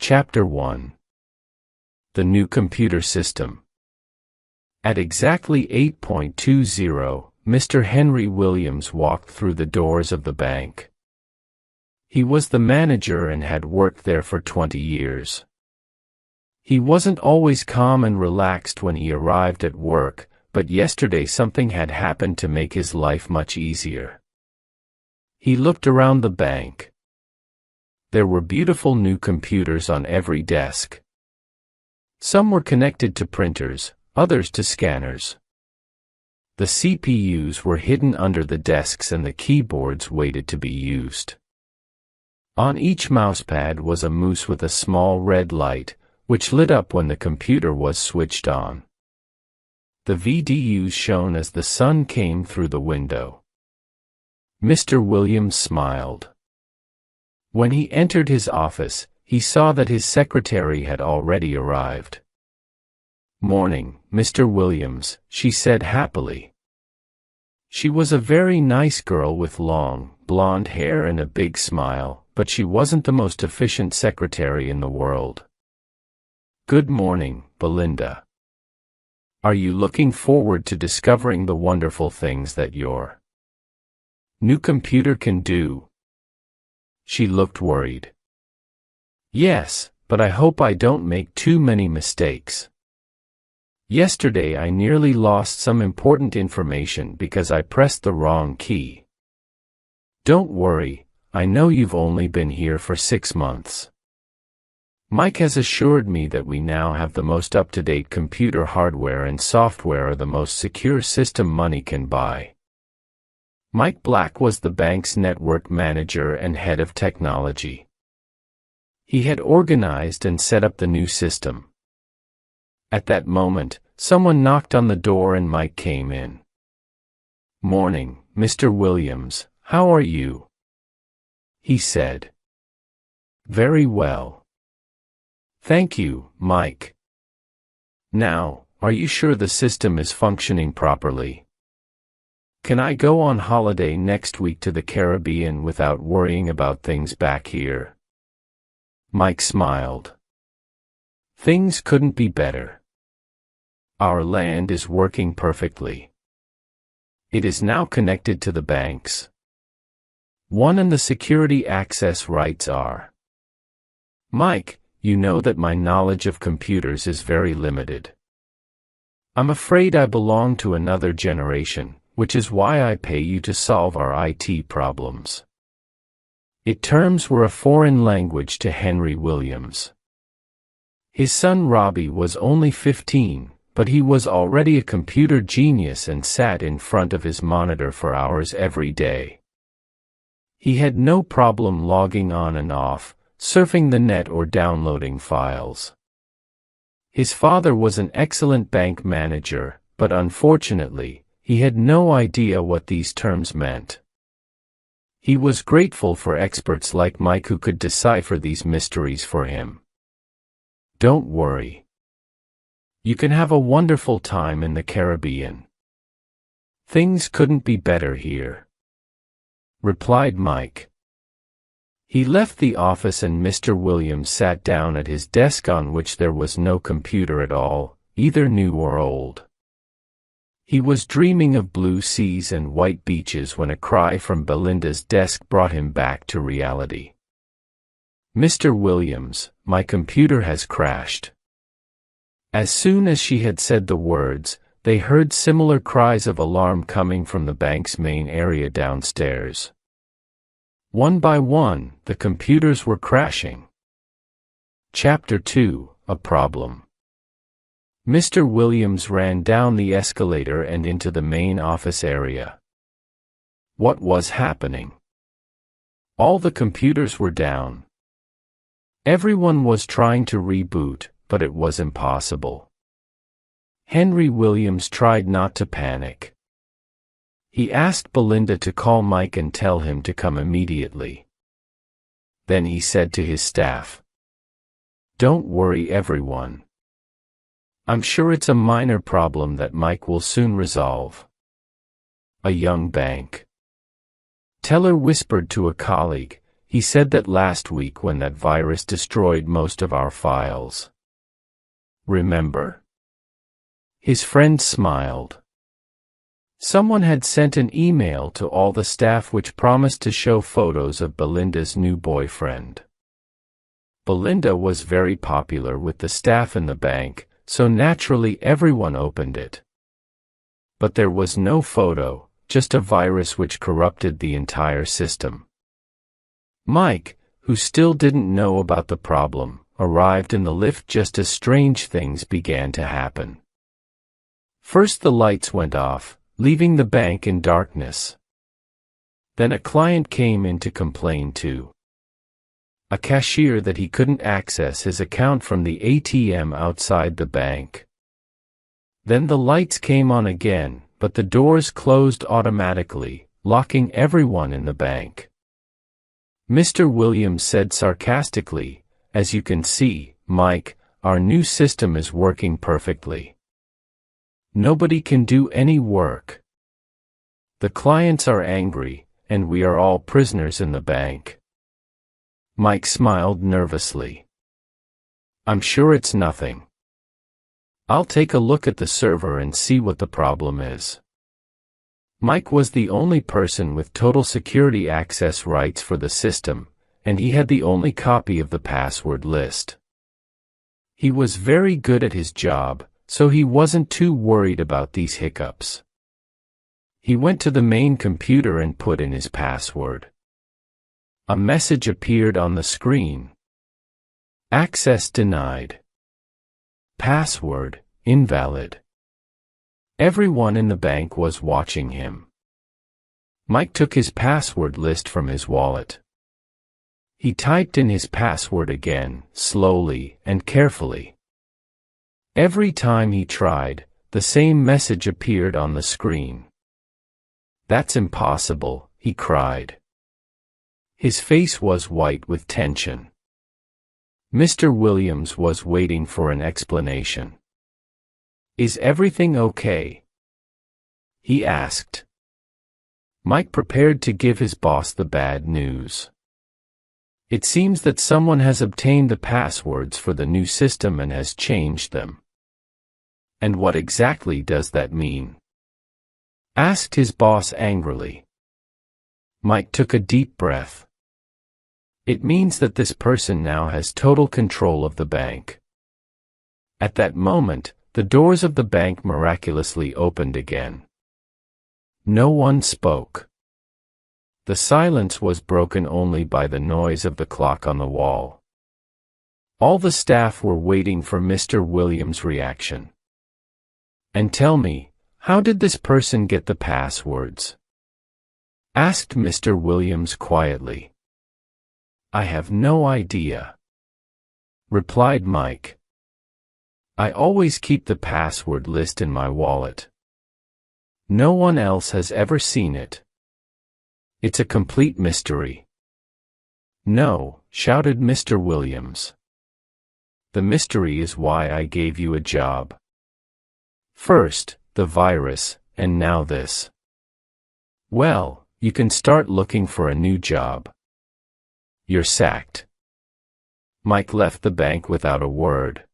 Chapter 1. The New Computer System. At exactly 8:20, Mr. Henry Williams walked through the doors of the bank. He was the manager and had worked there for 20 years. He wasn't always calm and relaxed when he arrived at work, but yesterday something had happened to make his life much easier. He looked around the bank. There were beautiful new computers on every desk. Some were connected to printers, others to scanners. The CPUs were hidden under the desks and the keyboards waited to be used. On each mousepad was a mouse with a small red light, which lit up when the computer was switched on. The VDUs shone as the sun came through the window. Mr. Williams smiled. When he entered his office, he saw that his secretary had already arrived. "Morning, Mr. Williams," she said happily. She was a very nice girl with long, blonde hair and a big smile, but she wasn't the most efficient secretary in the world. "Good morning, Belinda. Are you looking forward to discovering the wonderful things that your new computer can do?" She looked worried. "Yes, but I hope I don't make too many mistakes. Yesterday I nearly lost some important information because I pressed the wrong key." "Don't worry, I know you've only been here for 6 months. Mike has assured me that we now have the most up-to-date computer hardware and software are the most secure system money can buy." Mike Black was the bank's network manager and head of technology. He had organized and set up the new system. At that moment, someone knocked on the door and Mike came in. "Morning, Mr. Williams, how are you?" he said. "Very well. Thank you, Mike. Now, are you sure the system is functioning properly? Can I go on holiday next week to the Caribbean without worrying about things back here?" Mike smiled. "Things couldn't be better. Our land is working perfectly. It is now connected to the banks. One and the security access rights are. Mike, you know that my knowledge of computers is very limited. I'm afraid I belong to another generation, which is why I pay you to solve our IT problems." Terms were a foreign language to Henry Williams. His son Robbie was only 15, but he was already a computer genius and sat in front of his monitor for hours every day. He had no problem logging on and off, surfing the net or downloading files. His father was an excellent bank manager, but unfortunately, he had no idea what these terms meant. He was grateful for experts like Mike who could decipher these mysteries for him. "Don't worry. You can have a wonderful time in the Caribbean. Things couldn't be better here," replied Mike. He left the office and Mr. Williams sat down at his desk on which there was no computer at all, either new or old. He was dreaming of blue seas and white beaches when a cry from Belinda's desk brought him back to reality. "Mr. Williams, my computer has crashed." As soon as she had said the words, they heard similar cries of alarm coming from the bank's main area downstairs. One by one, the computers were crashing. Chapter 2, A Problem. Mr. Williams ran down the escalator and into the main office area. What was happening? All the computers were down. Everyone was trying to reboot, but it was impossible. Henry Williams tried not to panic. He asked Belinda to call Mike and tell him to come immediately. Then he said to his staff, "Don't worry everyone. I'm sure it's a minor problem that Mike will soon resolve." A young bank teller whispered to a colleague, He said that last week when that virus destroyed most of our files. Remember? His friend smiled. Someone had sent an email to all the staff which promised to show photos of Belinda's new boyfriend. Belinda was very popular with the staff in the bank, so naturally everyone opened it. But there was no photo, just a virus which corrupted the entire system. Mike, who still didn't know about the problem, arrived in the lift just as strange things began to happen. First the lights went off, leaving the bank in darkness. Then a client came in to complain to a cashier that he couldn't access his account from the ATM outside the bank. Then the lights came on again, but the doors closed automatically, locking everyone in the bank. Mr. Williams said sarcastically, "As you can see, Mike, our new system is working perfectly. Nobody can do any work. The clients are angry, and we are all prisoners in the bank." Mike smiled nervously. "I'm sure it's nothing. I'll take a look at the server and see what the problem is." Mike was the only person with total security access rights for the system, and he had the only copy of the password list. He was very good at his job, so he wasn't too worried about these hiccups. He went to the main computer and put in his password. A message appeared on the screen. Access denied. Password invalid. Everyone in the bank was watching him. Mike took his password list from his wallet. He typed in his password again, slowly and carefully. Every time he tried, the same message appeared on the screen. "That's impossible," he cried. His face was white with tension. Mr. Williams was waiting for an explanation. "Is everything okay?" he asked. Mike prepared to give his boss the bad news. "It seems that someone has obtained the passwords for the new system and has changed them." "And what exactly does that mean?" asked his boss angrily. Mike took a deep breath. "It means that this person now has total control of the bank." At that moment, the doors of the bank miraculously opened again. No one spoke. The silence was broken only by the noise of the clock on the wall. All the staff were waiting for Mr. Williams' reaction. "And tell me, how did this person get the passwords?" asked Mr. Williams quietly. "I have no idea," replied Mike. "I always keep the password list in my wallet. No one else has ever seen it. It's a complete mystery." "No," shouted Mr. Williams. "The mystery is why I gave you a job. First, the virus, and now this. Well, you can start looking for a new job. You're sacked." Mike left the bank without a word.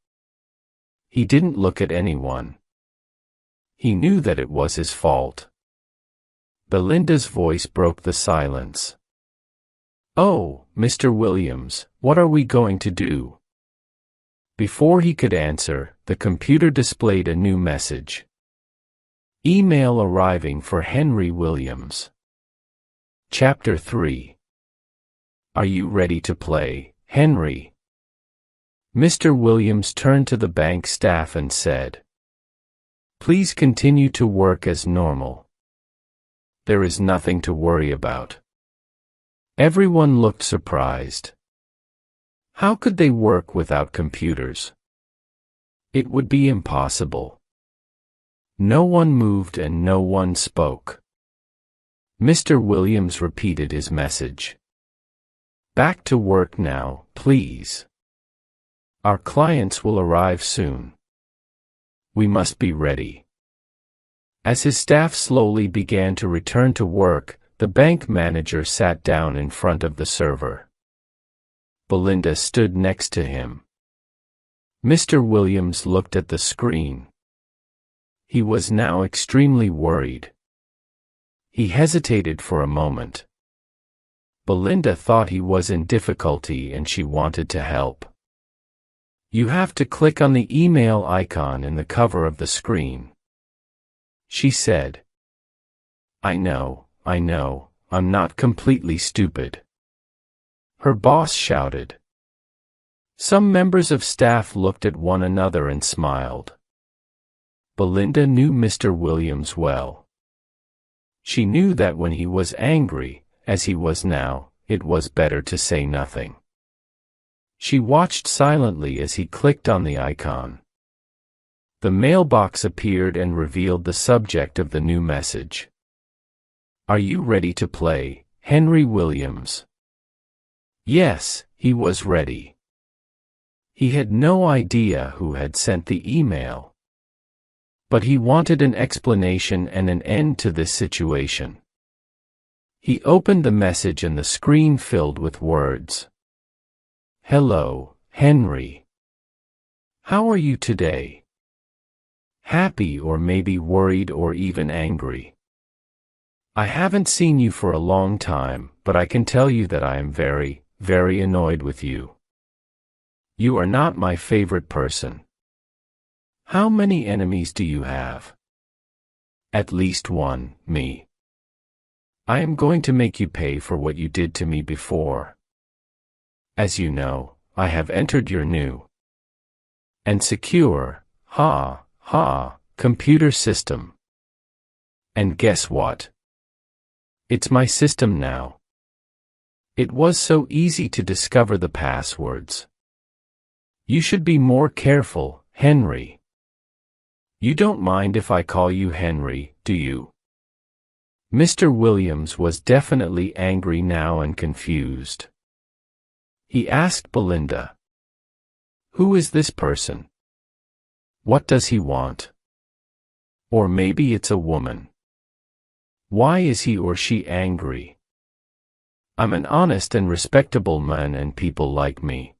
He didn't look at anyone. He knew that it was his fault. Belinda's voice broke the silence. "Oh, Mr. Williams, what are we going to do?" Before he could answer, the computer displayed a new message. Email arriving for Henry Williams. Chapter 3. Are you ready to play, Henry? Mr. Williams turned to the bank staff and said, "Please continue to work as normal. There is nothing to worry about." Everyone looked surprised. How could they work without computers? It would be impossible. No one moved and no one spoke. Mr. Williams repeated his message. "Back to work now, please. Our clients will arrive soon. We must be ready." As his staff slowly began to return to work, the bank manager sat down in front of the server. Belinda stood next to him. Mr. Williams looked at the screen. He was now extremely worried. He hesitated for a moment. Belinda thought he was in difficulty and she wanted to help. "You have to click on the email icon in the cover of the screen," she said. I know, I'm not completely stupid," her boss shouted. Some members of staff looked at one another and smiled. Belinda knew Mr. Williams well. She knew that when he was angry, as he was now, it was better to say nothing. She watched silently as he clicked on the icon. The mailbox appeared and revealed the subject of the new message. "Are you ready to play, Henry Williams?" Yes, he was ready. He had no idea who had sent the email. But he wanted an explanation and an end to this situation. He opened the message and the screen filled with words. "Hello, Henry. How are you today? Happy or maybe worried or even angry? I haven't seen you for a long time, but I can tell you that I am very, very annoyed with you. You are not my favorite person. How many enemies do you have?" "At least one, me. I am going to make you pay for what you did to me before. As you know, I have entered your new and secure, computer system. And guess what? It's my system now. It was so easy to discover the passwords. You should be more careful, Henry. You don't mind if I call you Henry, do you?" Mr. Williams was definitely angry now and confused. He asked Belinda, "Who is this person? What does he want? Or maybe it's a woman. Why is he or she angry? I'm an honest and respectable man and people like me."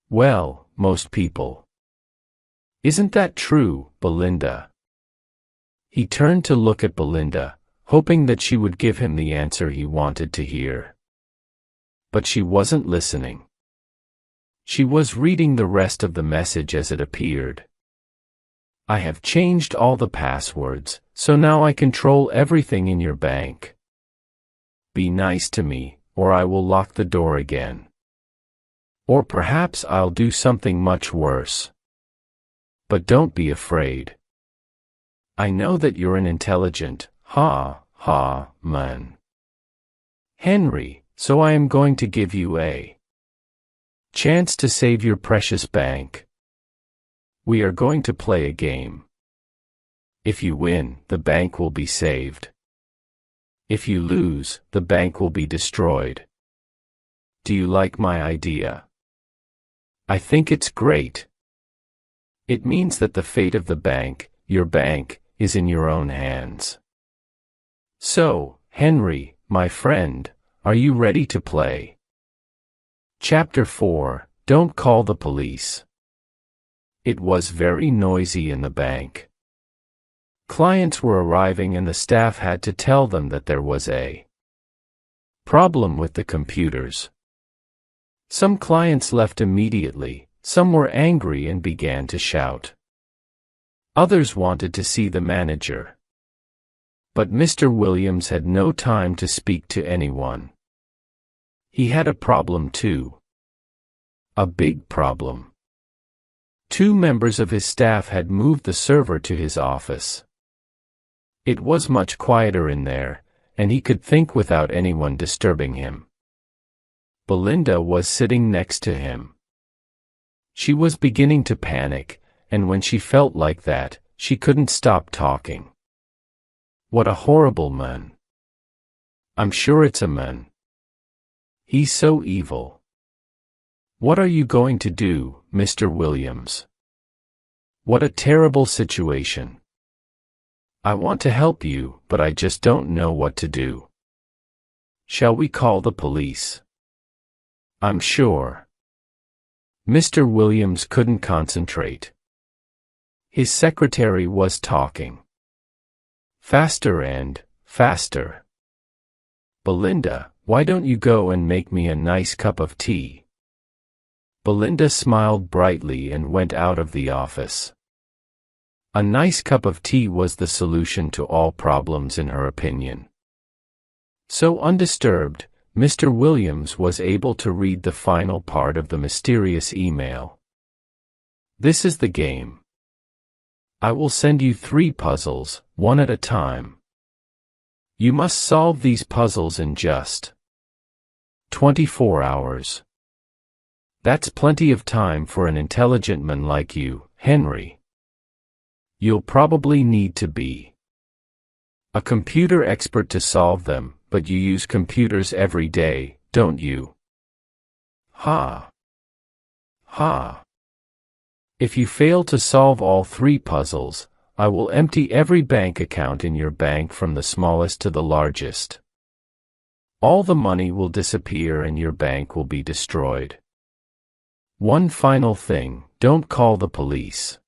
"Well, most people. Isn't that true, Belinda?" He turned to look at Belinda, hoping that she would give him the answer he wanted to hear. But she wasn't listening. She was reading the rest of the message as it appeared. "I have changed all the passwords, so now I control everything in your bank. Be nice to me, or I will lock the door again. Or perhaps I'll do something much worse. But don't be afraid. I know that you're an intelligent, man, Henry, so I am going to give you a chance to save your precious bank. We are going to play a game. If you win, the bank will be saved. If you lose, the bank will be destroyed. Do you like my idea?" "I think it's great. It means that the fate of the bank, your bank, is in your own hands. So, Henry, my friend, are you ready to play?" Chapter 4, Don't Call the Police. It was very noisy in the bank. Clients were arriving and the staff had to tell them that there was a problem with the computers. Some clients left immediately, some were angry and began to shout. Others wanted to see the manager. But Mr. Williams had no time to speak to anyone. He had a problem too. A big problem. 2 members of his staff had moved the server to his office. It was much quieter in there, and he could think without anyone disturbing him. Belinda was sitting next to him. She was beginning to panic, and when she felt like that, she couldn't stop talking. "What a horrible man. I'm sure it's a man. He's so evil. What are you going to do, Mr. Williams? What a terrible situation. I want to help you, but I just don't know what to do. Shall we call the police?" I'm sure. Mr. Williams couldn't concentrate. His secretary was talking. Faster and faster. Belinda, why don't you go and make me a nice cup of tea? Belinda smiled brightly and went out of the office. A nice cup of tea was the solution to all problems in her opinion. So undisturbed, Mr. Williams was able to read the final part of the mysterious email. This is the game. I will send you 3 puzzles, one at a time. You must solve these puzzles in just 24 hours. That's plenty of time for an intelligent man like you, Henry. You'll probably need to be a computer expert to solve them, but you use computers every day, don't you? Ha! Ha! If you fail to solve all 3 puzzles, I will empty every bank account in your bank from the smallest to the largest. All the money will disappear and your bank will be destroyed. One final thing, don't call the police.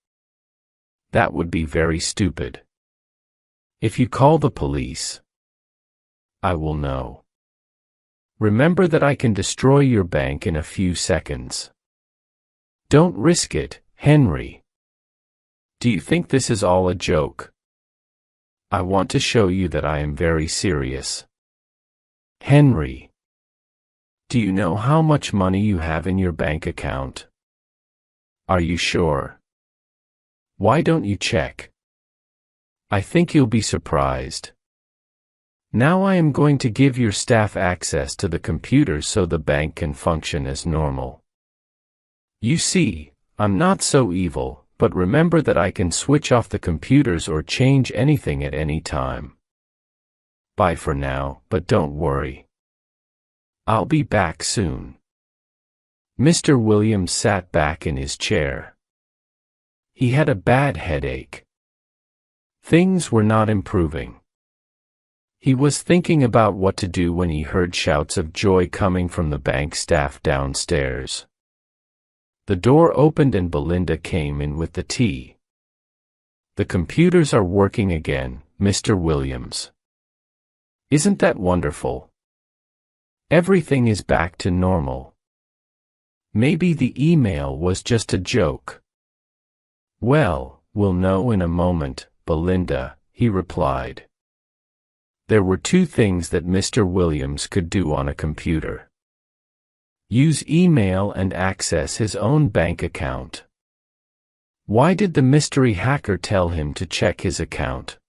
That would be very stupid. If you call the police, I will know. Remember that I can destroy your bank in a few seconds. Don't risk it, Henry. Do you think this is all a joke? I want to show you that I am very serious. Henry. Do you know how much money you have in your bank account? Are you sure? Why don't you check? I think you'll be surprised. Now I am going to give your staff access to the computers so the bank can function as normal. You see, I'm not so evil, but remember that I can switch off the computers or change anything at any time. Bye for now, but don't worry. I'll be back soon. Mr. Williams sat back in his chair. He had a bad headache. Things were not improving. He was thinking about what to do when he heard shouts of joy coming from the bank staff downstairs. The door opened and Belinda came in with the tea. The computers are working again, Mr. Williams. Isn't that wonderful? Everything is back to normal. Maybe the email was just a joke. Well, we'll know in a moment, Belinda, he replied. There were 2 things that Mr. Williams could do on a computer. Use email and access his own bank account. Why did the mystery hacker tell him to check his account?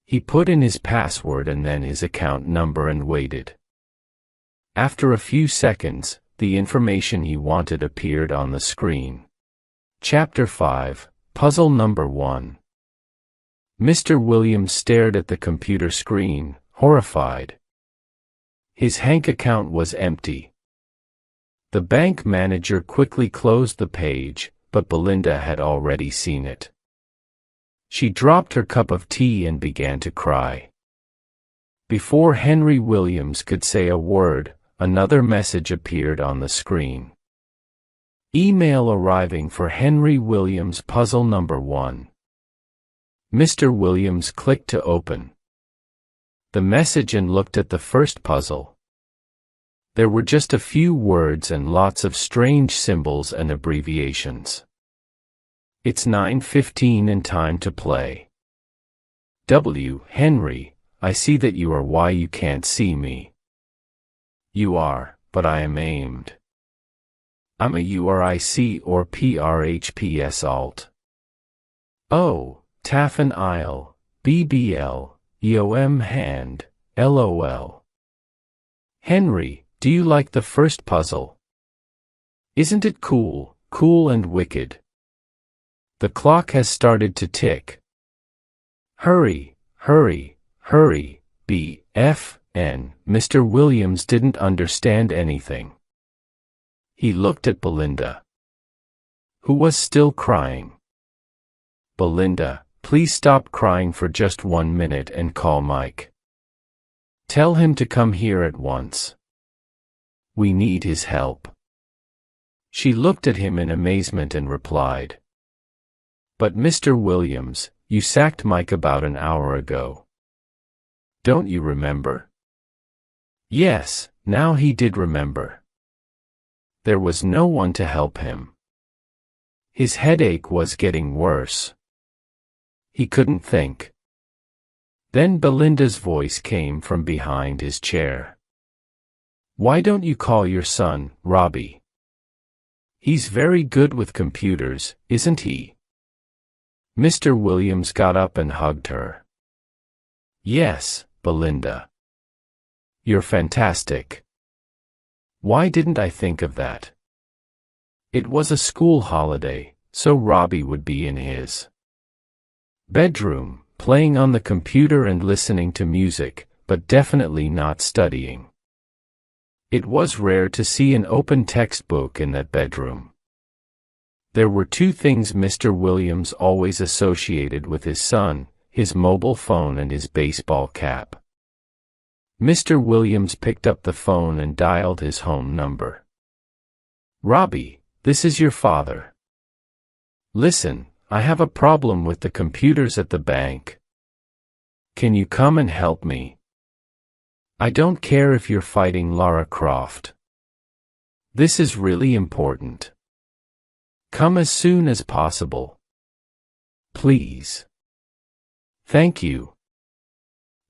He put in his password and then his account number and waited. After a few seconds, the information he wanted appeared on the screen. Chapter 5, Puzzle Number 1. Mr. Williams stared at the computer screen, horrified. His bank account was empty. The bank manager quickly closed the page, but Belinda had already seen it. She dropped her cup of tea and began to cry. Before Henry Williams could say a word, another message appeared on the screen. Email arriving for Henry Williams, puzzle number 1. Mr. Williams clicked to open the message and looked at the first puzzle. There were just a few words and lots of strange symbols and abbreviations. It's 9:15 and time to play. W. Henry, I see that you are why you can't see me. You are, but I am aimed. I'm a URIC or PRHPS alt. O, Taffin Isle, BBL, EOM hand, LOL. Henry, do you like the first puzzle? Isn't it cool, cool and wicked? The clock has started to tick. Hurry, hurry, hurry, BFN. Mr. Williams didn't understand anything. He looked at Belinda, who was still crying. Belinda, please stop crying for just 1 minute and call Mike. Tell him to come here at once. We need his help." She looked at him in amazement and replied, "But Mr. Williams, you sacked Mike about an hour ago. Don't you remember?" Yes, now he did remember. There was no one to help him. His headache was getting worse. He couldn't think. Then Belinda's voice came from behind his chair. "Why don't you call your son, Robbie? He's very good with computers, isn't he?" Mr. Williams got up and hugged her. "Yes, Belinda. You're fantastic. Why didn't I think of that?" It was a school holiday, so Robbie would be in his bedroom, playing on the computer and listening to music, but definitely not studying. It was rare to see an open textbook in that bedroom. There were two things Mr. Williams always associated with his son: his mobile phone and his baseball cap. Mr. Williams picked up the phone and dialed his home number. "Robbie, this is your father. Listen, I have a problem with the computers at the bank. Can you come and help me? I don't care if you're fighting Lara Croft. This is really important. Come as soon as possible. Please. Thank you."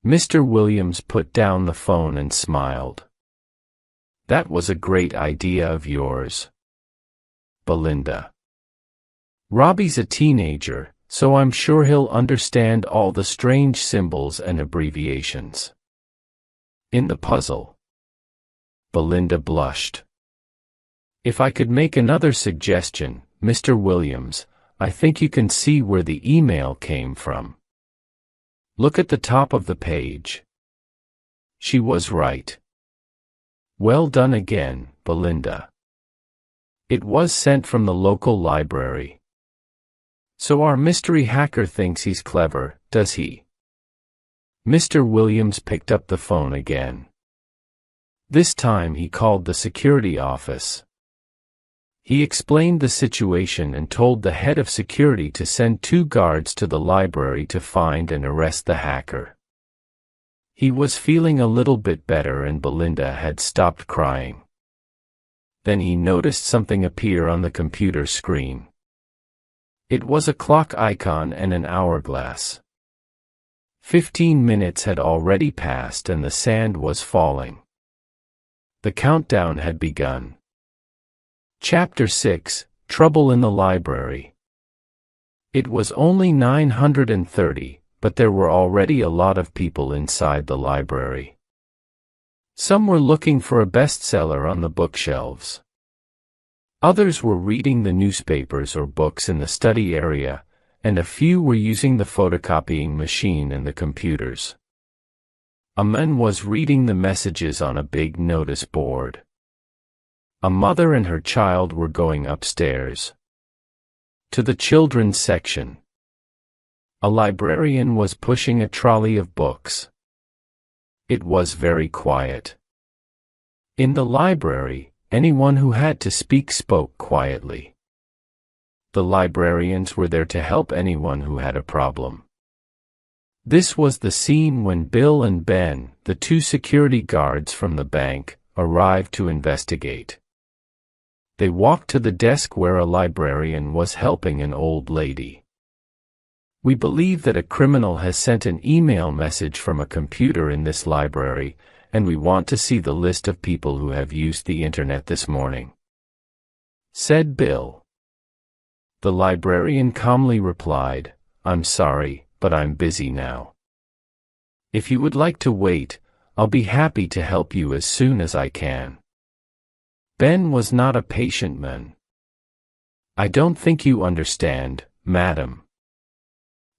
Mr. Williams put down the phone and smiled. "That was a great idea of yours, Belinda. Robbie's a teenager, so I'm sure he'll understand all the strange symbols and abbreviations in the puzzle." Belinda blushed. "If I could make another suggestion, Mr. Williams, I think you can see where the email came from. Look at the top of the page." She was right. "Well done again, Belinda. It was sent from the local library. So our mystery hacker thinks he's clever, does he?" Mr. Williams picked up the phone again. This time he called the security office. He explained the situation and told the head of security to send 2 guards to the library to find and arrest the hacker. He was feeling a little bit better and Belinda had stopped crying. Then he noticed something appear on the computer screen. It was a clock icon and an hourglass. 15 minutes had already passed and the sand was falling. The countdown had begun. Chapter 6, Trouble in the Library. It was only 9:30, but there were already a lot of people inside the library. Some were looking for a bestseller on the bookshelves. Others were reading the newspapers or books in the study area, and a few were using the photocopying machine and the computers. A man was reading the messages on a big notice board. A mother and her child were going upstairs to the children's section. A librarian was pushing a trolley of books. It was very quiet. In the library, anyone who had to speak spoke quietly. The librarians were there to help anyone who had a problem. This was the scene when Bill and Ben, the 2 security guards from the bank, arrived to investigate. They walked to the desk where a librarian was helping an old lady. "We believe that a criminal has sent an email message from a computer in this library, and we want to see the list of people who have used the internet this morning," said Bill. The librarian calmly replied, "I'm sorry, but I'm busy now. If you would like to wait, I'll be happy to help you as soon as I can." Ben was not a patient man. "I don't think you understand, madam.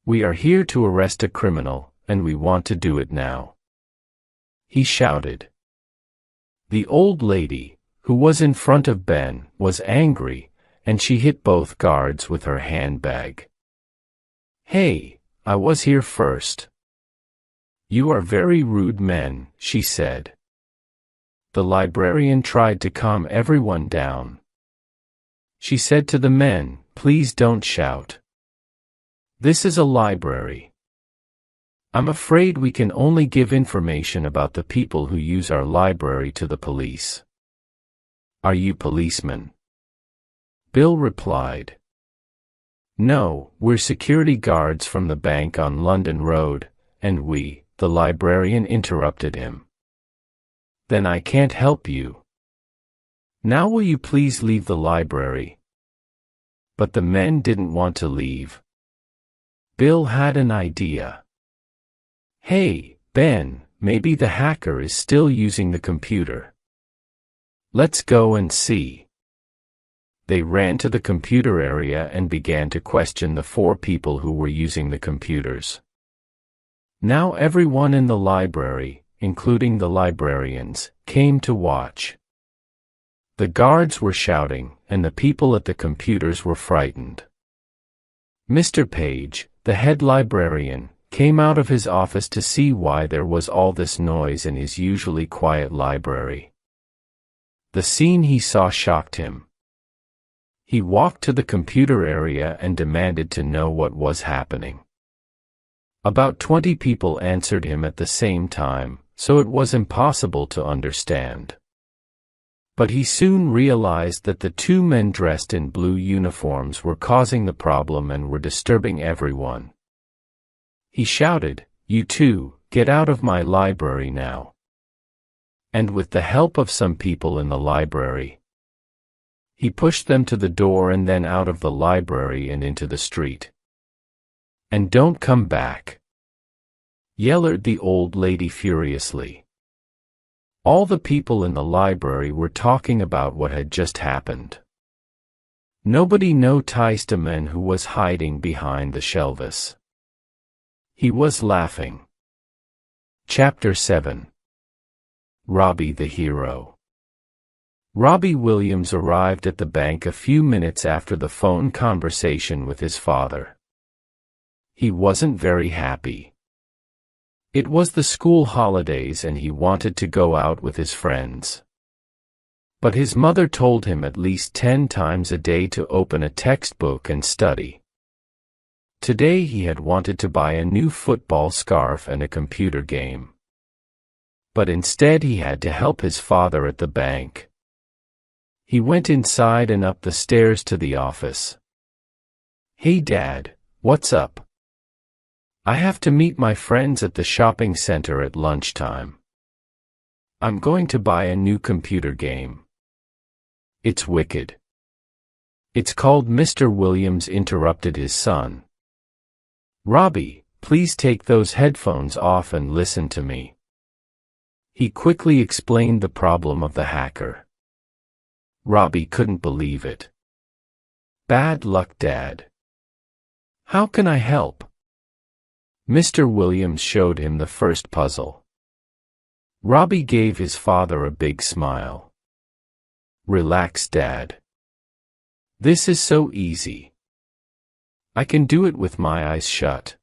We are here to arrest a criminal, and we want to do it now," he shouted. The old lady, who was in front of Ben, was angry, and she hit both guards with her handbag. "Hey, I was here first. You are very rude men," she said. The librarian tried to calm everyone down. She said to the men, "Please don't shout. This is a library. I'm afraid we can only give information about the people who use our library to the police." "Are you policemen?" Bill replied. "No, we're security guards from the bank on London Road, and the librarian interrupted him. "Then I can't help you. Now will you please leave the library?" But the men didn't want to leave. Bill had an idea. "Hey, Ben, maybe the hacker is still using the computer. Let's go and see." They ran to the computer area and began to question the 4 people who were using the computers. Now everyone in the library, including the librarians, came to watch. The guards were shouting, and the people at the computers were frightened. Mr. Page, the head librarian, came out of his office to see why there was all this noise in his usually quiet library. The scene he saw shocked him. He walked to the computer area and demanded to know what was happening. About 20 people answered him at the same time, so it was impossible to understand. But he soon realized that the 2 men dressed in blue uniforms were causing the problem and were disturbing everyone. He shouted, "You 2, get out of my library now." And with the help of some people in the library, he pushed them to the door and then out of the library and into the street. "And don't come back," yelled the old lady furiously. All the people in the library were talking about what had just happened. Nobody noticed a man who was hiding behind the shelves. He was laughing. Chapter 7. Robbie the Hero. Robbie Williams arrived at the bank a few minutes after the phone conversation with his father. He wasn't very happy. It was the school holidays and he wanted to go out with his friends. But his mother told him at least 10 times a day to open a textbook and study. Today he had wanted to buy a new football scarf and a computer game. But instead he had to help his father at the bank. He went inside and up the stairs to the office. "Hey Dad, what's up?" "I have to meet my friends at the shopping center at lunchtime. I'm going to buy a new computer game. It's wicked. It's called Mr. Williams interrupted his son. "Robbie, please take those headphones off and listen to me." He quickly explained the problem of the hacker. Robbie couldn't believe it. "Bad luck, Dad. How can I help?" Mr. Williams showed him the first puzzle. Robbie gave his father a big smile. "Relax, Dad. This is so easy. I can do it with my eyes shut.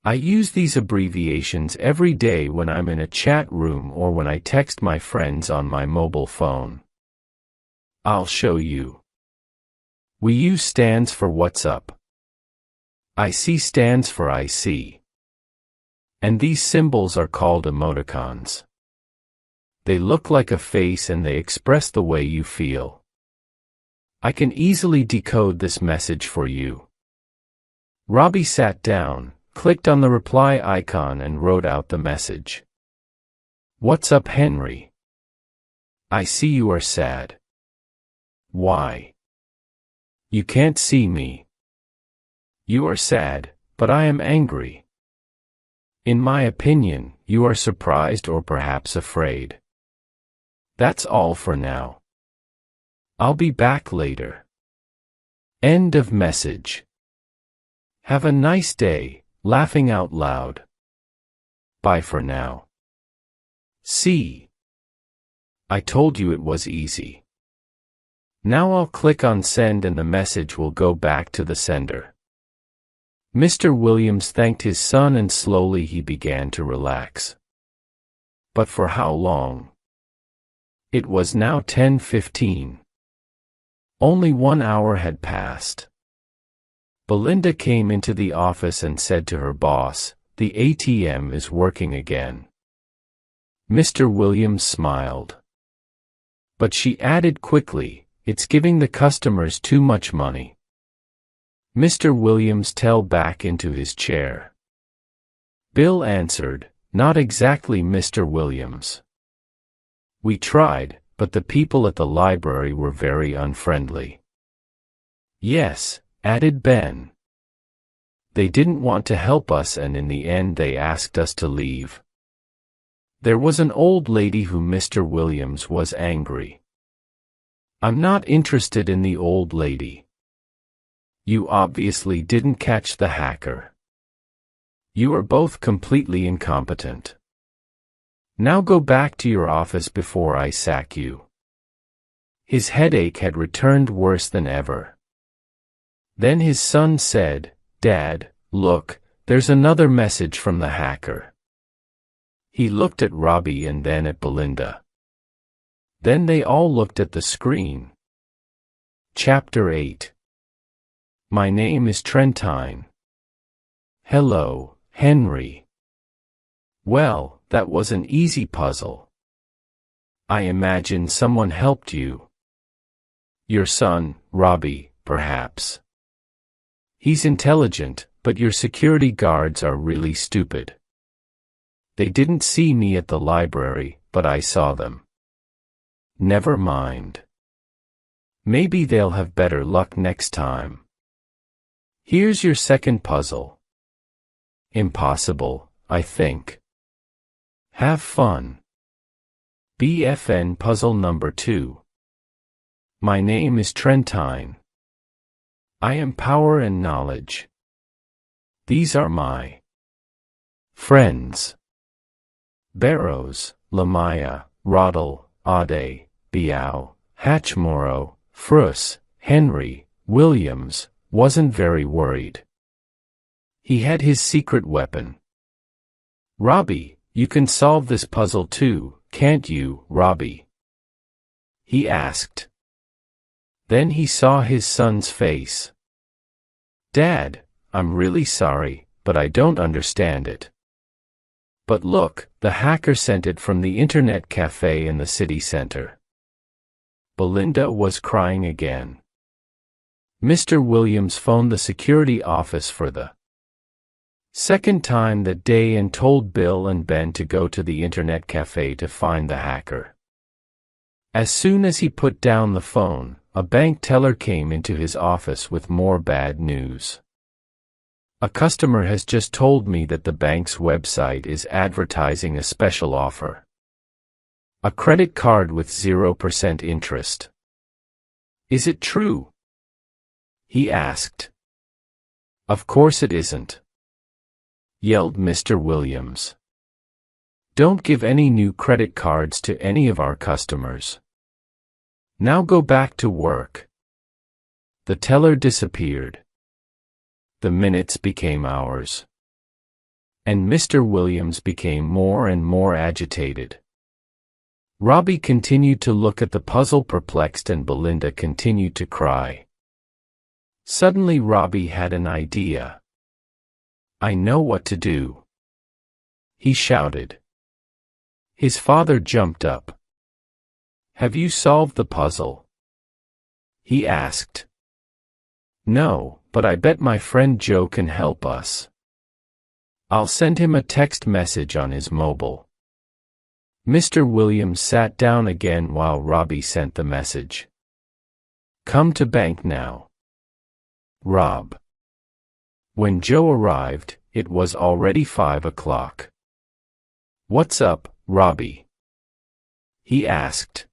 I use these abbreviations every day when I'm in a chat room or when I text my friends on my mobile phone. I'll show you. We use stands for what's up. IC stands for I see. And these symbols are called emoticons. They look like a face and they express the way you feel. I can easily decode this message for you." Robbie sat down, clicked on the reply icon and wrote out the message. "What's up, Henry? I see you are sad. Why? You can't see me. You are sad, but I am angry. In my opinion, you are surprised or perhaps afraid. That's all for now. I'll be back later." End of message. Have a nice day, laughing out loud. Bye for now. See? I told you it was easy. Now I'll click on send and the message will go back to the sender. Mr. Williams thanked his son and slowly he began to relax. But for how long? It was now 10:15. Only 1 hour had passed. Belinda came into the office and said to her boss, "The ATM is working again." Mr. Williams smiled. But she added quickly, "It's giving the customers too much money." Mr. Williams fell back into his chair. Bill answered, "Not exactly, Mr. Williams. We tried, but the people at the library were very unfriendly." "Yes," added Ben. "They didn't want to help us, and in the end they asked us to leave." There was an old lady who Mr. Williams was angry. "I'm not interested in the old lady. You obviously didn't catch the hacker. You are both completely incompetent. Now go back to your office before I sack you." His headache had returned worse than ever. Then his son said, "Dad, look, there's another message from the hacker." He looked at Robbie and then at Belinda. Then they all looked at the screen. Chapter 8. My name is Trentine. Hello, Henry. Well, that was an easy puzzle. I imagine someone helped you. Your son, Robbie, perhaps. He's intelligent, but your security guards are really stupid. They didn't see me at the library, but I saw them. Never mind. Maybe they'll have better luck next time. Here's your second puzzle. Impossible, I think. Have fun. BFN puzzle number 2. My name is Trentine. I am power and knowledge. These are my friends. Barrows, Lamaya, Roddle, Ade, Biao, Hatchmoro, Fruss, Henry, Williams, wasn't very worried. He had his secret weapon. Robbie, you can solve this puzzle too, can't you, Robbie? He asked. Then he saw his son's face. Dad, I'm really sorry, but I don't understand it. But look, the hacker sent it from the internet cafe in the city center. Belinda was crying again. Mr. Williams phoned the security office for the second time that day and told Bill and Ben to go to the internet cafe to find the hacker. As soon as he put down the phone, a bank teller came into his office with more bad news. A customer has just told me that the bank's website is advertising a special offer. A credit card with 0% interest. Is it true? He asked. Of course it isn't, yelled Mr. Williams. Don't give any new credit cards to any of our customers. Now go back to work. The teller disappeared. The minutes became hours. And Mr. Williams became more and more agitated. Robbie continued to look at the puzzle perplexed and Belinda continued to cry. Suddenly Robbie had an idea. I know what to do, he shouted. His father jumped up. Have you solved the puzzle? He asked. No, but I bet my friend Joe can help us. I'll send him a text message on his mobile. Mr. Williams sat down again while Robbie sent the message. Come to bank now. Rob. When Joe arrived, it was already 5 o'clock. What's up, Robbie? He asked.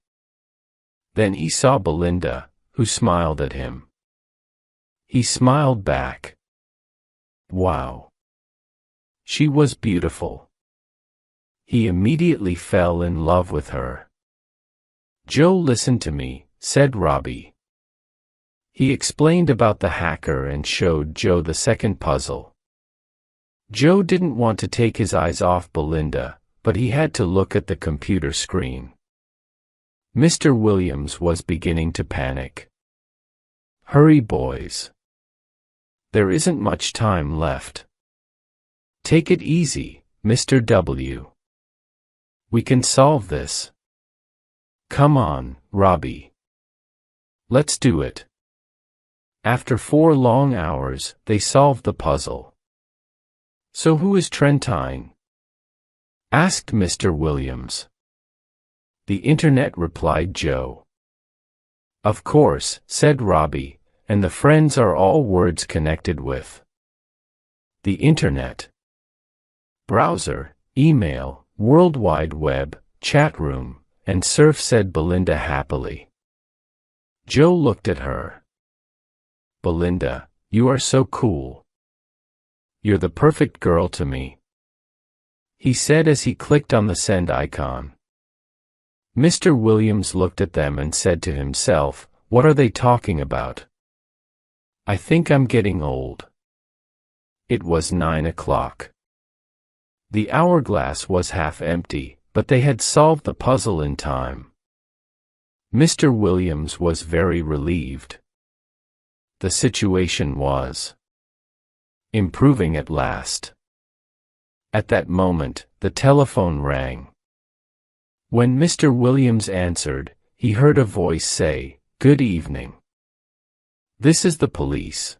Then he saw Belinda, who smiled at him. He smiled back. Wow. She was beautiful. He immediately fell in love with her. Joe, listen to me, said Robbie. He explained about the hacker and showed Joe the second puzzle. Joe didn't want to take his eyes off Belinda, but he had to look at the computer screen. Mr. Williams was beginning to panic. Hurry, boys. There isn't much time left. Take it easy, Mr. W. We can solve this. Come on, Robbie. Let's do it. After 4 long hours, they solved the puzzle. So who is Trentine? Asked Mr. Williams. The internet, replied Joe. Of course, said Robbie, and the friends are all words connected with the internet. Browser, email, World Wide Web, chat room, and surf, said Belinda happily. Joe looked at her. Belinda, you are so cool. You're the perfect girl to me, he said as he clicked on the send icon. Mr. Williams looked at them and said to himself, what are they talking about? I think I'm getting old. It was 9 o'clock. The hourglass was half empty, but they had solved the puzzle in time. Mr. Williams was very relieved. The situation was improving at last. At that moment, the telephone rang. When Mr. Williams answered, he heard a voice say, "Good evening. This is the police."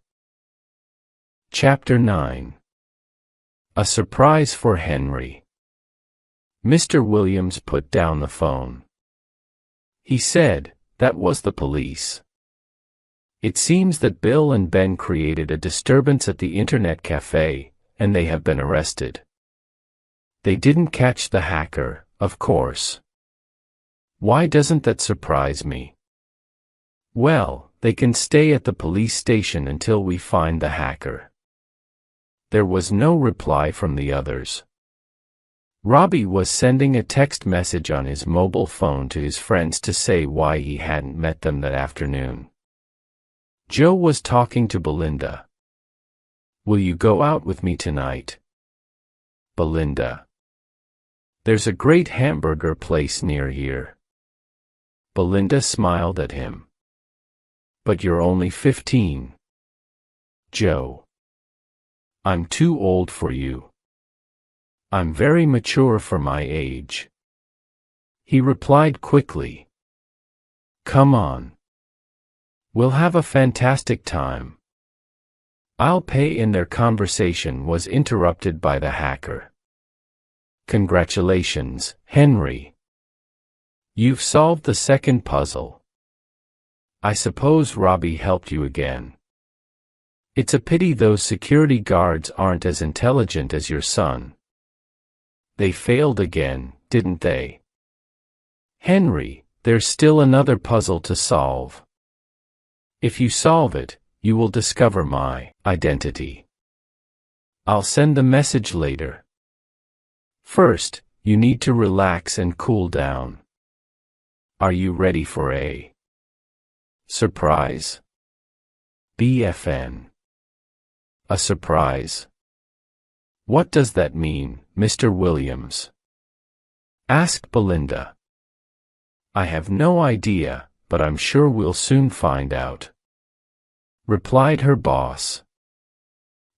Chapter 9. A surprise for Henry. Mr. Williams put down the phone. He said, "That was the police. It seems that Bill and Ben created a disturbance at the internet cafe, and they have been arrested. They didn't catch the hacker, of course. Why doesn't that surprise me? Well, they can stay at the police station until we find the hacker." There was no reply from the others. Robbie was sending a text message on his mobile phone to his friends to say why he hadn't met them that afternoon. Joe was talking to Belinda. "Will you go out with me tonight?" Belinda. "There's a great hamburger place near here." Belinda smiled at him. "But you're only 15. Joe. I'm too old for you. I'm very mature for my age." He replied quickly. "Come on. We'll have a fantastic time. I'll pay." And their conversation was interrupted by the hacker. "Congratulations, Henry. You've solved the second puzzle. I suppose Robbie helped you again. It's a pity those security guards aren't as intelligent as your son. They failed again, didn't they? Henry, there's still another puzzle to solve. If you solve it, you will discover my identity. I'll send the message later. First, you need to relax and cool down. Are you ready for a surprise? BFN. A surprise. What does that mean, Mr. Williams? Asked Belinda. I have no idea, but I'm sure we'll soon find out, replied her boss.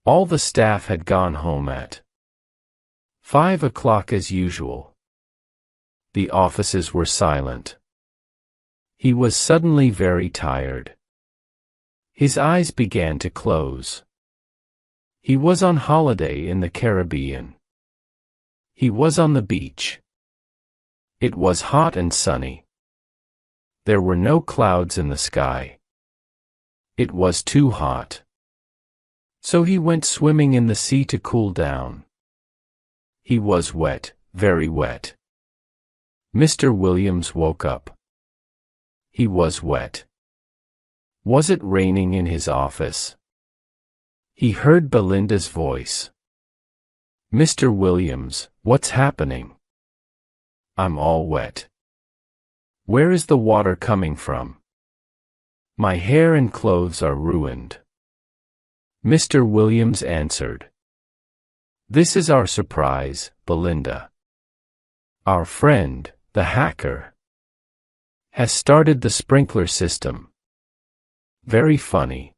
All the staff had gone home at 5 o'clock as usual. The offices were silent. He was suddenly very tired. His eyes began to close. He was on holiday in the Caribbean. He was on the beach. It was hot and sunny. There were no clouds in the sky. It was too hot. So he went swimming in the sea to cool down. He was wet, very wet. Mr. Williams woke up. He was wet. Was it raining in his office? He heard Belinda's voice. Mr. Williams, what's happening? I'm all wet. Where is the water coming from? My hair and clothes are ruined. Mr. Williams answered. This is our surprise, Belinda. Our friend, the hacker, Has started the sprinkler system. Very funny.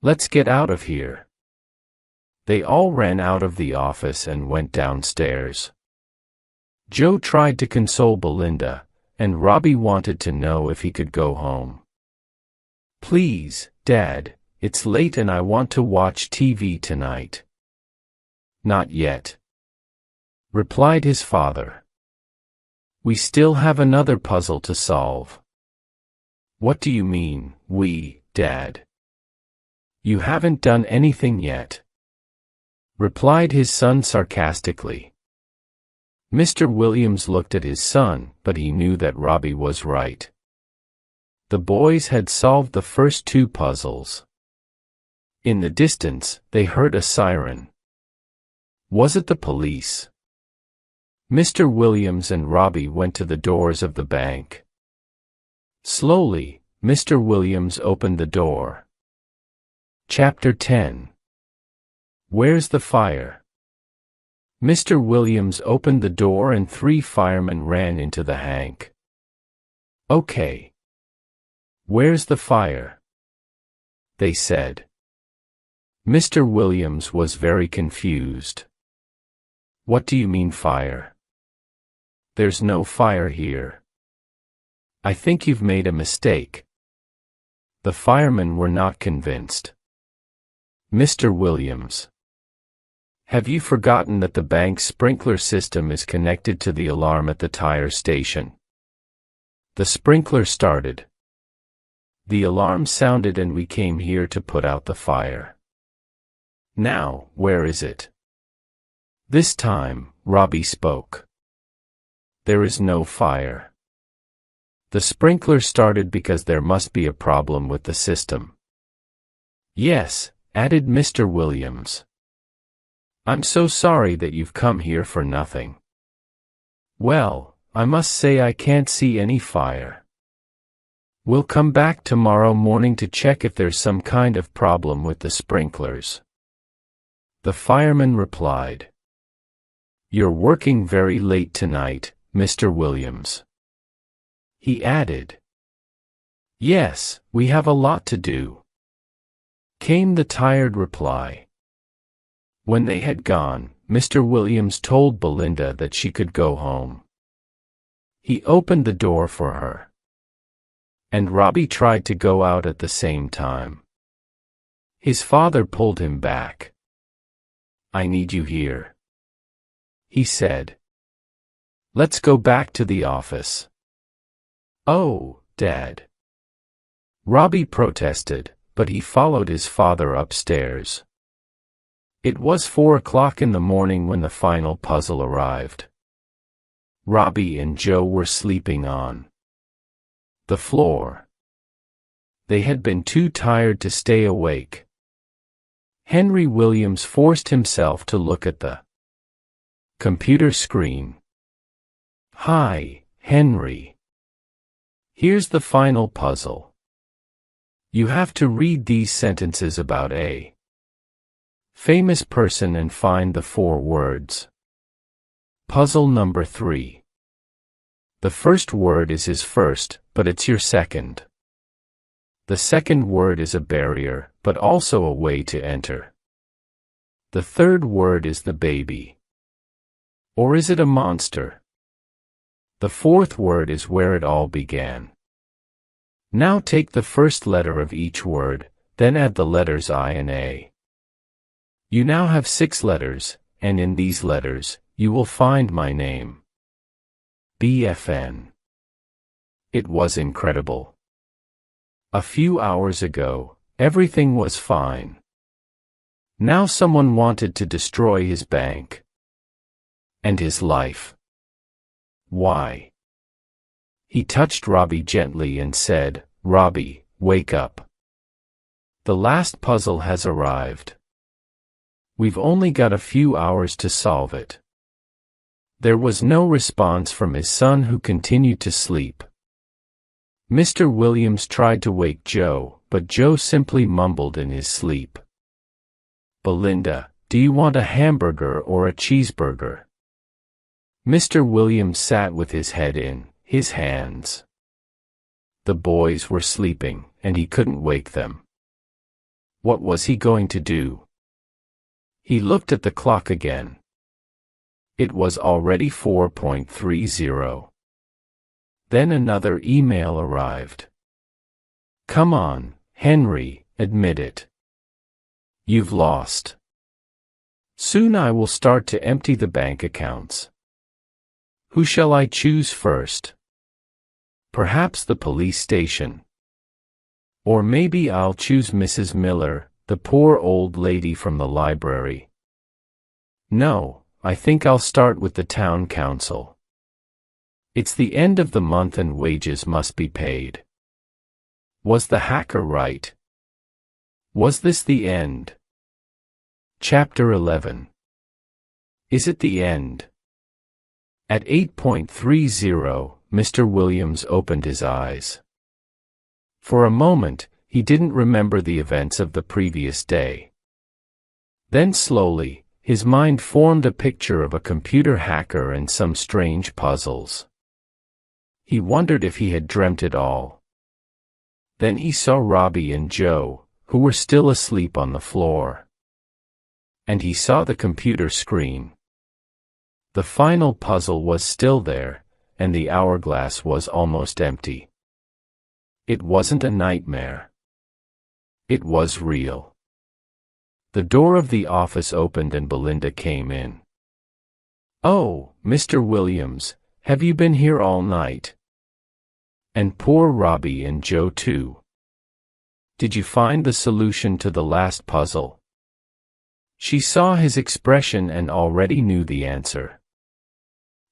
Let's get out of here. They all ran out of the office and went downstairs. Joe tried to console Belinda, and Robbie wanted to know if he could go home. Please, Dad, it's late and I want to watch TV tonight. Not yet, replied his father. We still have another puzzle to solve. What do you mean, we, Dad? You haven't done anything yet, replied his son sarcastically. Mr. Williams looked at his son, but he knew that Robbie was right. The boys had solved the first two puzzles. In the distance, they heard a siren. Was it the police? Mr. Williams and Robbie went to the doors of the bank. Slowly, Mr. Williams opened the door. Chapter 10. Where's the fire? Mr. Williams opened the door and 3 firemen ran into the hank. Okay. Where's the fire? They said. Mr. Williams was very confused. What do you mean fire? There's no fire here. I think you've made a mistake. The firemen were not convinced. Mr. Williams. Have you forgotten that the bank's sprinkler system is connected to the alarm at the tire station? The sprinkler started. The alarm sounded and we came here to put out the fire. Now, where is it? This time, Robbie spoke. There is no fire. The sprinkler started because there must be a problem with the system. Yes, added Mr. Williams. I'm so sorry that you've come here for nothing. Well, I must say I can't see any fire. We'll come back tomorrow morning to check if there's some kind of problem with the sprinklers. The fireman replied. You're working very late tonight, Mr. Williams. He added. Yes, we have a lot to do, came the tired reply. When they had gone, Mr. Williams told Belinda that she could go home. He opened the door for her. And Robbie tried to go out at the same time. His father pulled him back. I need you here, he said. Let's go back to the office. Oh, Dad. Robbie protested, but he followed his father upstairs. It was 4 o'clock in the morning when the final puzzle arrived. Robbie and Joe were sleeping on the floor. They had been too tired to stay awake. Henry Williams forced himself to look at the computer screen. Hi, Henry. Here's the final puzzle. You have to read these sentences about a famous person and find the 4 words. Puzzle number 3. The first word is his first, but it's your second. The second word is a barrier, but also a way to enter. The third word is the baby. Or is it a monster? The fourth word is where it all began. Now take the first letter of each word, then add the letters I and A. You now have 6 letters, and in these letters, you will find my name. BFN. It was incredible. A few hours ago, everything was fine. Now someone wanted to destroy his bank. And his life. Why? He touched Robbie gently and said, Robbie, wake up. The last puzzle has arrived. We've only got a few hours to solve it. There was no response from his son, who continued to sleep. Mr. Williams tried to wake Joe, but Joe simply mumbled in his sleep. Belinda, do you want a hamburger or a cheeseburger? Mr. Williams sat with his head in his hands. The boys were sleeping, and he couldn't wake them. What was he going to do? He looked at the clock again. It was already 4:30. Then another email arrived. Come on, Henry, admit it. You've lost. Soon I will start to empty the bank accounts. Who shall I choose first? Perhaps the police station. Or maybe I'll choose Mrs. Miller, the poor old lady from the library. No, I think I'll start with the town council. It's the end of the month and wages must be paid. Was the hacker right? Was this the end? Chapter 11. Is it the end? At 8:30, Mr. Williams opened his eyes. For a moment, he didn't remember the events of the previous day. Then slowly, his mind formed a picture of a computer hacker and some strange puzzles. He wondered if he had dreamt it all. Then he saw Robbie and Joe, who were still asleep on the floor. And he saw the computer screen. The final puzzle was still there, and the hourglass was almost empty. It wasn't a nightmare. It was real. The door of the office opened and Belinda came in. Oh, Mr. Williams, have you been here all night? And poor Robbie and Joe too. Did you find the solution to the last puzzle? She saw his expression and already knew the answer.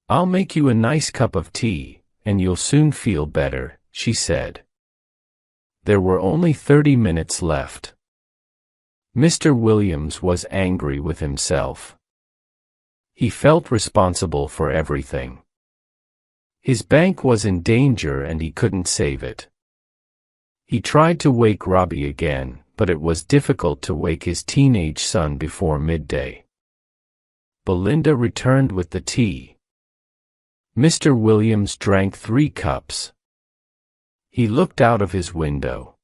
I'll make you a nice cup of tea, and you'll soon feel better, she said. There were only 30 minutes left. Mr. Williams was angry with himself. He felt responsible for everything. His bank was in danger and he couldn't save it. He tried to wake Robbie again, but it was difficult to wake his teenage son before midday. Belinda returned with the tea. Mr. Williams drank 3 cups. He looked out of his window.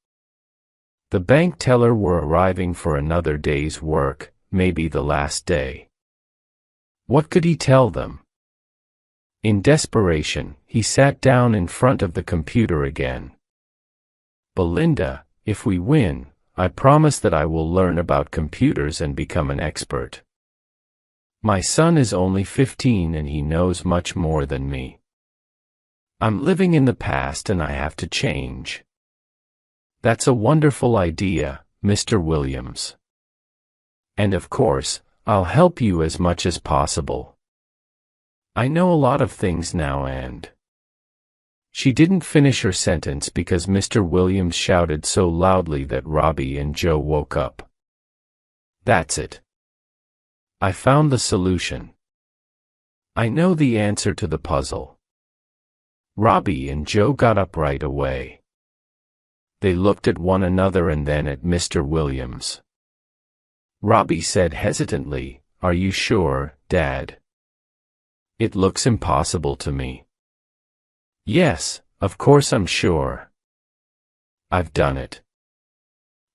The bank teller were arriving for another day's work, maybe the last day. What could he tell them? In desperation, he sat down in front of the computer again. Belinda, if we win, I promise that I will learn about computers and become an expert. My son is only 15 and he knows much more than me. I'm living in the past and I have to change. That's a wonderful idea, Mr. Williams. And of course, I'll help you as much as possible. I know a lot of things now and... She didn't finish her sentence because Mr. Williams shouted so loudly that Robbie and Joe woke up. That's it. I found the solution. I know the answer to the puzzle. Robbie and Joe got up right away. They looked at one another and then at Mr. Williams. Robbie said hesitantly, "Are you sure, Dad? It looks impossible to me." "Yes, of course I'm sure. I've done it.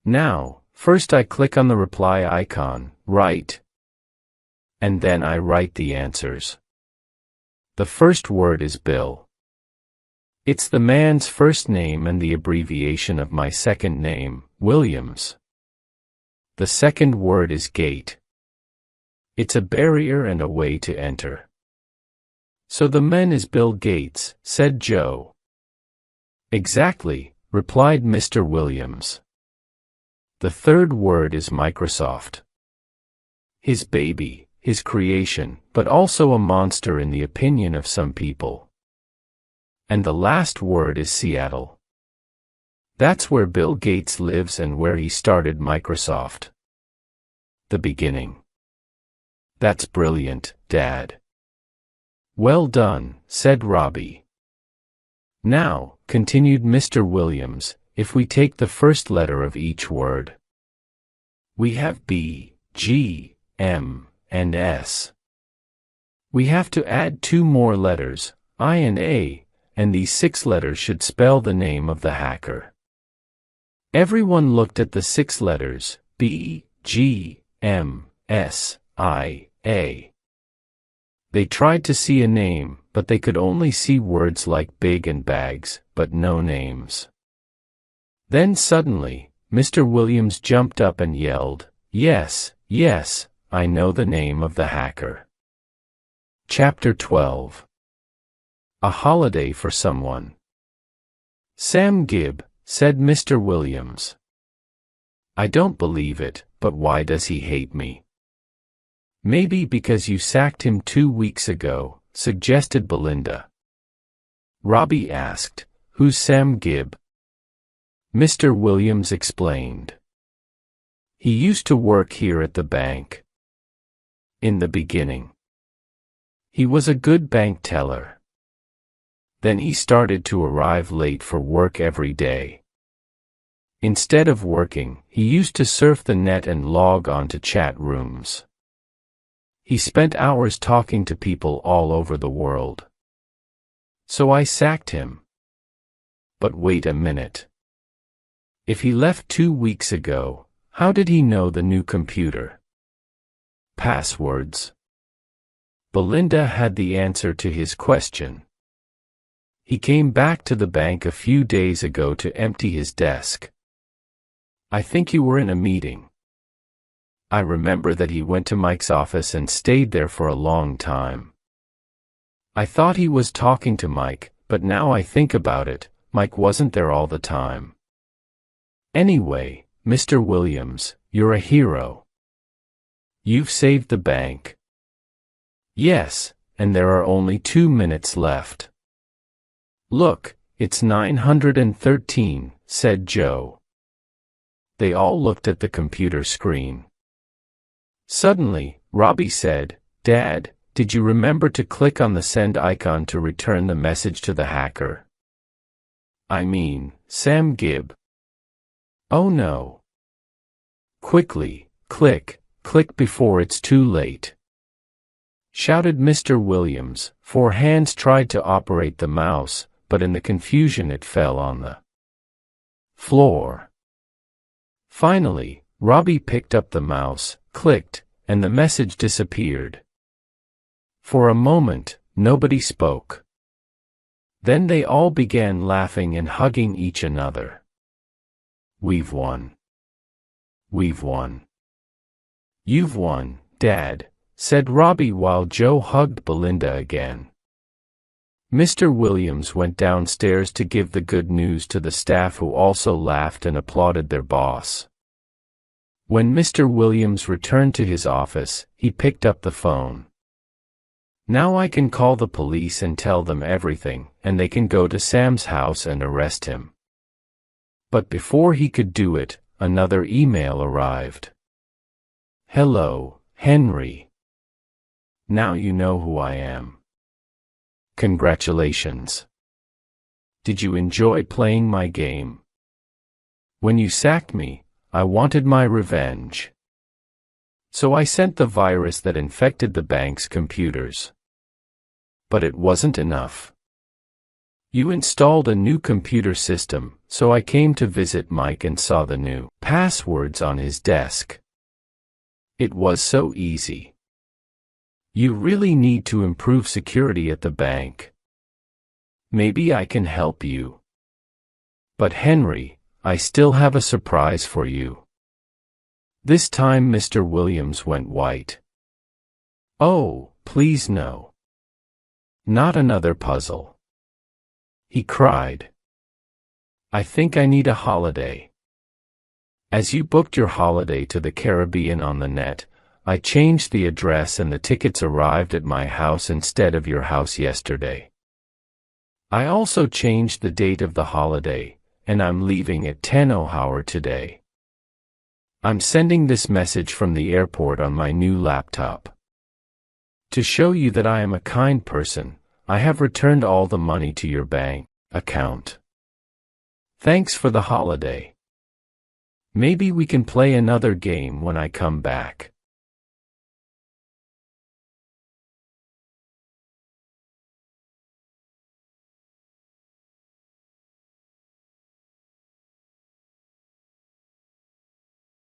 Now, first I click on the reply icon, right? And then I write the answers. The first word is Bill. It's the man's first name and the abbreviation of my second name, Williams. The second word is gate. It's a barrier and a way to enter. So the man is Bill Gates, said Joe. Exactly, replied Mr. Williams. The third word is Microsoft. His baby, his creation, but also a monster in the opinion of some people. And the last word is Seattle. That's where Bill Gates lives and where he started Microsoft. The beginning. That's brilliant, Dad. Well done, said Robbie. Now, continued Mr. Williams, if we take the first letter of each word. We have B, G, M, and S. We have to add 2 more letters, I and A, and these 6 letters should spell the name of the hacker. Everyone looked at the 6 letters, B, G, M, S, I, A. They tried to see a name, but they could only see words like big and bags, but no names. Then suddenly, Mr. Williams jumped up and yelled, "Yes, yes, I know the name of the hacker." Chapter 12. A holiday for someone. "Sam Gibb," said Mr. Williams. "I don't believe it, but why does he hate me?" "Maybe because you sacked him 2 weeks ago," suggested Belinda. Robbie asked, "Who's Sam Gibb?" Mr. Williams explained. "He used to work here at the bank. In the beginning. He was a good bank teller. Then he started to arrive late for work every day. Instead of working, he used to surf the net and log on to chat rooms. He spent hours talking to people all over the world. So I sacked him. But wait a minute. If he left 2 weeks ago, how did he know the new computer? Passwords." Belinda had the answer to his question. "He came back to the bank a few days ago to empty his desk. I think you were in a meeting. I remember that he went to Mike's office and stayed there for a long time. I thought he was talking to Mike, but now I think about it, Mike wasn't there all the time. Anyway, Mr. Williams, you're a hero. You've saved the bank." "Yes, and there are only 2 minutes left." "Look, it's 913, said Joe. They all looked at the computer screen. Suddenly, Robbie said, "Dad, did you remember to click on the send icon to return the message to the hacker? I mean, Sam Gibb." "Oh no. Quickly, click before it's too late," shouted Mr. Williams. 4 hands tried to operate the mouse, but in the confusion it fell on the floor. Finally, Robbie picked up the mouse, clicked, and the message disappeared. For a moment, nobody spoke. Then they all began laughing and hugging each another. "We've won. We've won. You've won, Dad," said Robbie while Joe hugged Belinda again. Mr. Williams went downstairs to give the good news to the staff, who also laughed and applauded their boss. When Mr. Williams returned to his office, he picked up the phone. "Now I can call the police and tell them everything, and they can go to Sam's house and arrest him." But before he could do it, another email arrived. "Hello, Henry. Now you know who I am. Congratulations. Did you enjoy playing my game? When you sacked me, I wanted my revenge. So I sent the virus that infected the bank's computers. But it wasn't enough. You installed a new computer system, so I came to visit Mike and saw the new passwords on his desk. It was so easy. You really need to improve security at the bank. Maybe I can help you. But Henry, I still have a surprise for you." This time Mr. Williams went white. "Oh, please no. Not another puzzle," he cried. "I think I need a holiday. As you booked your holiday to the Caribbean on the net, I changed the address and the tickets arrived at my house instead of your house yesterday. I also changed the date of the holiday, and I'm leaving at 10:00 today. I'm sending this message from the airport on my new laptop. To show you that I am a kind person, I have returned all the money to your bank account. Thanks for the holiday. Maybe we can play another game when I come back."